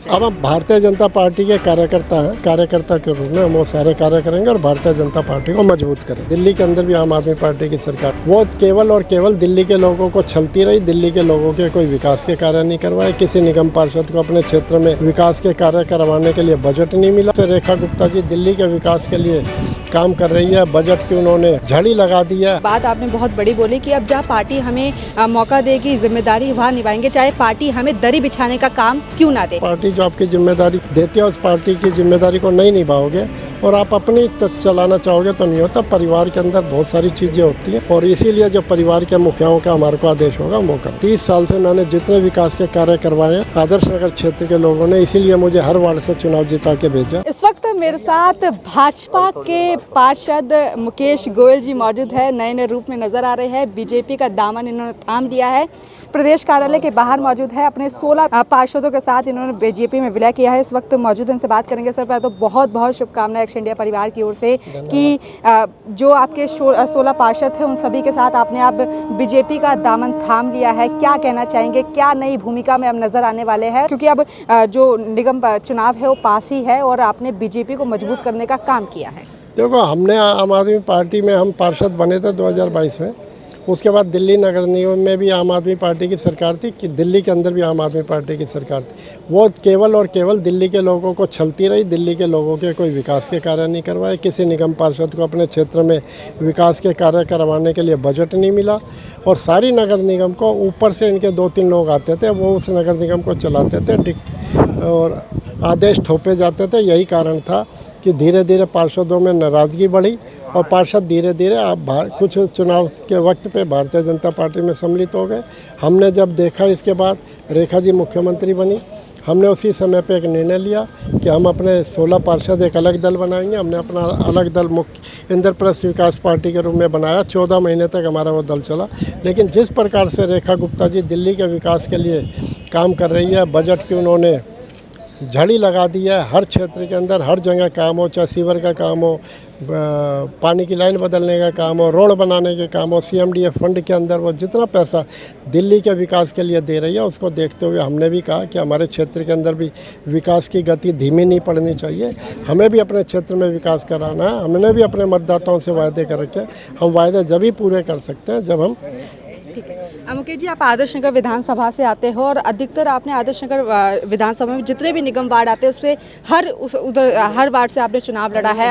अब हम भारतीय जनता पार्टी के कार्यकर्ता हैं। कार्यकर्ता के रूप में हम वो सारे कार्य करेंगे और भारतीय जनता पार्टी को मजबूत करें। दिल्ली के अंदर भी आम आदमी पार्टी की सरकार वो केवल और केवल दिल्ली के लोगों को छलती रही। दिल्ली के लोगों के कोई विकास के कार्य नहीं करवाए। किसी निगम पार्षद को अपने क्षेत्र में विकास के कार्य करवाने के लिए बजट नहीं मिला। रेखा गुप्ता जी दिल्ली के विकास के लिए काम कर रही है। बजट की उन्होंने झड़ी लगा दी है। बात आपने बहुत बड़ी बोली कि अब जहाँ पार्टी हमें मौका देगी, जिम्मेदारी वहाँ निभाएंगे, चाहे पार्टी हमें दरी बिछाने का काम क्यों ना दे। पार्टी जो आपकी जिम्मेदारी देती है उस पार्टी की जिम्मेदारी को नहीं निभाओगे और आप अपनी चलाना चाहोगे तो नहीं होता। परिवार के अंदर बहुत सारी चीज़ें होती हैं और इसीलिए जो परिवार के मुखियाओं का हमारे को आदेश होगा वो कर। 30 साल से मैंने जितने विकास के कार्य करवाए हैं आदर्श नगर क्षेत्र के लोगों ने, इसीलिए मुझे हर वार्ड से चुनाव जिता के भेजा। इस वक्त मेरे साथ भाजपा के पार्षद मुकेश गोयल जी मौजूद है। नए नए रूप में नजर आ रहे हैं। बीजेपी का दामन इन्होंने थाम लिया है। प्रदेश कार्यालय के बाहर मौजूद है। अपने 16 पार्षदों के साथ इन्होंने बीजेपी में विलय किया है। इस वक्त मौजूद इनसे बात करेंगे। सर पहले तो बहुत बहुत शुभकामनाएं एक्स इंडिया परिवार की ओर से कि जो आपके 16 पार्षद थे उन सभी के साथ आपने अब बीजेपी का दामन थाम लिया है। क्या कहना चाहेंगे, क्या नई भूमिका में अब नजर आने वाले हैं, क्योंकि अब जो निगम चुनाव है वो पास ही है और आपने बीजेपी को मजबूत करने का काम किया है। देखो, हमने आम आदमी पार्टी में हम पार्षद बने थे 2022 में। उसके बाद दिल्ली नगर निगम में भी आम आदमी पार्टी की सरकार थी कि दिल्ली के अंदर भी आम आदमी पार्टी की सरकार थी। वो केवल और केवल दिल्ली के लोगों को छलती रही। दिल्ली के लोगों के कोई विकास के कार्य नहीं करवाए। किसी निगम पार्षद को अपने क्षेत्र में विकास के कार्य करवाने के लिए बजट नहीं मिला और सारी नगर निगम को ऊपर से इनके 2-3 लोग आते थे, वो उस नगर निगम को चलाते थे और आदेश थोपे जाते थे। यही कारण था कि धीरे धीरे पार्षदों में नाराज़गी बढ़ी और पार्षद धीरे धीरे अब कुछ चुनाव के वक्त पे भारतीय जनता पार्टी में सम्मिलित हो गए। हमने जब देखा इसके बाद रेखा जी मुख्यमंत्री बनी, हमने उसी समय पे एक निर्णय लिया कि हम अपने 16 पार्षद एक अलग दल बनाएंगे। हमने अपना अलग दल मुख्य इंद्रप्रस्थ विकास पार्टी के रूप में बनाया। 14 महीने तक हमारा वो दल चला। लेकिन जिस प्रकार से रेखा गुप्ता जी दिल्ली के विकास के लिए काम कर रही है, बजट की उन्होंने झड़ी लगा दी है। हर क्षेत्र के अंदर हर जगह काम हो, चाहे सीवर का काम हो, पानी की लाइन बदलने का काम हो, रोड बनाने के काम हो, CMDA फंड के अंदर वो जितना पैसा दिल्ली के विकास के लिए दे रही है उसको देखते हुए हमने भी कहा कि हमारे क्षेत्र के अंदर भी विकास की गति धीमी नहीं पड़नी चाहिए। हमें भी अपने क्षेत्र में विकास कराना है। हमने भी अपने मतदाताओं से वायदे कर रखे। हम वायदे जब ही पूरे कर सकते हैं जब हम। ठीक है मुकेश जी, आप आदर्श नगर विधानसभा से आते हो और अधिकतर आपने आदर्श नगर विधानसभा में जितने भी निगम वार्ड आते हैं उससे हर वार्ड से आपने चुनाव लड़ा है।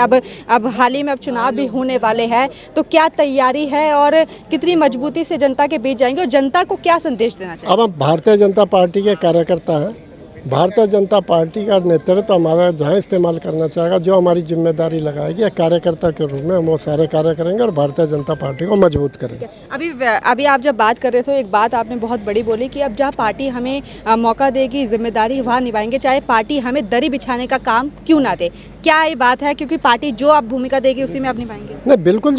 अब हाल ही में अब चुनाव भी होने वाले हैं, तो क्या तैयारी है और कितनी मजबूती से जनता के बीच जाएंगे और जनता को क्या संदेश देना चाहिए? अब हम भारतीय जनता पार्टी के कार्यकर्ता हैं। भारतीय जनता पार्टी का नेतृत्व तो हमारा जहाँ इस्तेमाल करना चाहेगा, जो हमारी जिम्मेदारी लगाएगी कार्यकर्ता के रूप में हम वो सारे कार्य करेंगे और भारतीय जनता पार्टी को मजबूत करेंगे। अभी आप जब बात कर रहे थे एक बात आपने बहुत बड़ी बोली कि अब जहाँ पार्टी हमें मौका देगी, जिम्मेदारी वहाँ निभाएंगे, चाहे पार्टी हमें दरी बिछाने का काम क्यों ना दे। क्या ये बात है, क्योंकि पार्टी जो आप भूमिका देगी उसी में आप निभाएंगे? नहीं, बिल्कुल।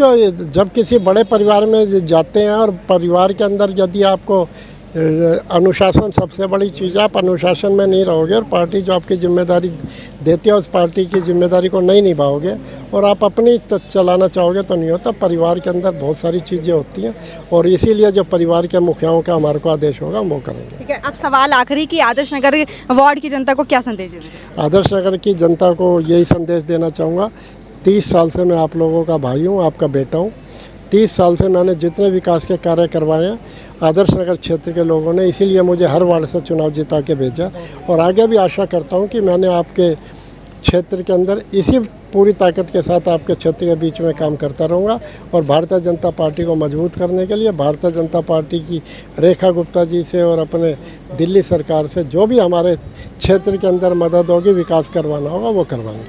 जब किसी बड़े परिवार में जाते हैं और परिवार के अंदर यदि आपको अनुशासन सबसे बड़ी चीज़ है, आप अनुशासन में नहीं रहोगे और पार्टी जो आपकी जिम्मेदारी देती है उस पार्टी की जिम्मेदारी को नहीं निभाओगे और आप अपनी चलाना चाहोगे तो नहीं होता। परिवार के अंदर बहुत सारी चीज़ें होती हैं और इसीलिए जो परिवार के मुखियाओं का हमारे को आदेश होगा वो करेंगे। ठीक है, अब सवाल आखिरी कि आदर्श नगर वार्ड की जनता को क्या संदेश देना? आदर्श नगर की जनता को यही संदेश देना चाहूँगा, 30 साल से मैं आप लोगों का भाई हूँ, आपका बेटा हूँ। 30 साल से मैंने जितने विकास के कार्य करवाए हैं आदर्श नगर क्षेत्र के लोगों ने, इसीलिए मुझे हर वार्ड से चुनाव जिता के भेजा और आगे भी आशा करता हूं कि मैंने आपके क्षेत्र के अंदर इसी पूरी ताकत के साथ आपके क्षेत्र के बीच में काम करता रहूँगा और भारतीय जनता पार्टी को मजबूत करने के लिए भारतीय जनता पार्टी की रेखा गुप्ता जी से और अपने दिल्ली सरकार से जो भी हमारे क्षेत्र के अंदर मदद होगी, विकास करवाना होगा, वो करवाएंगे।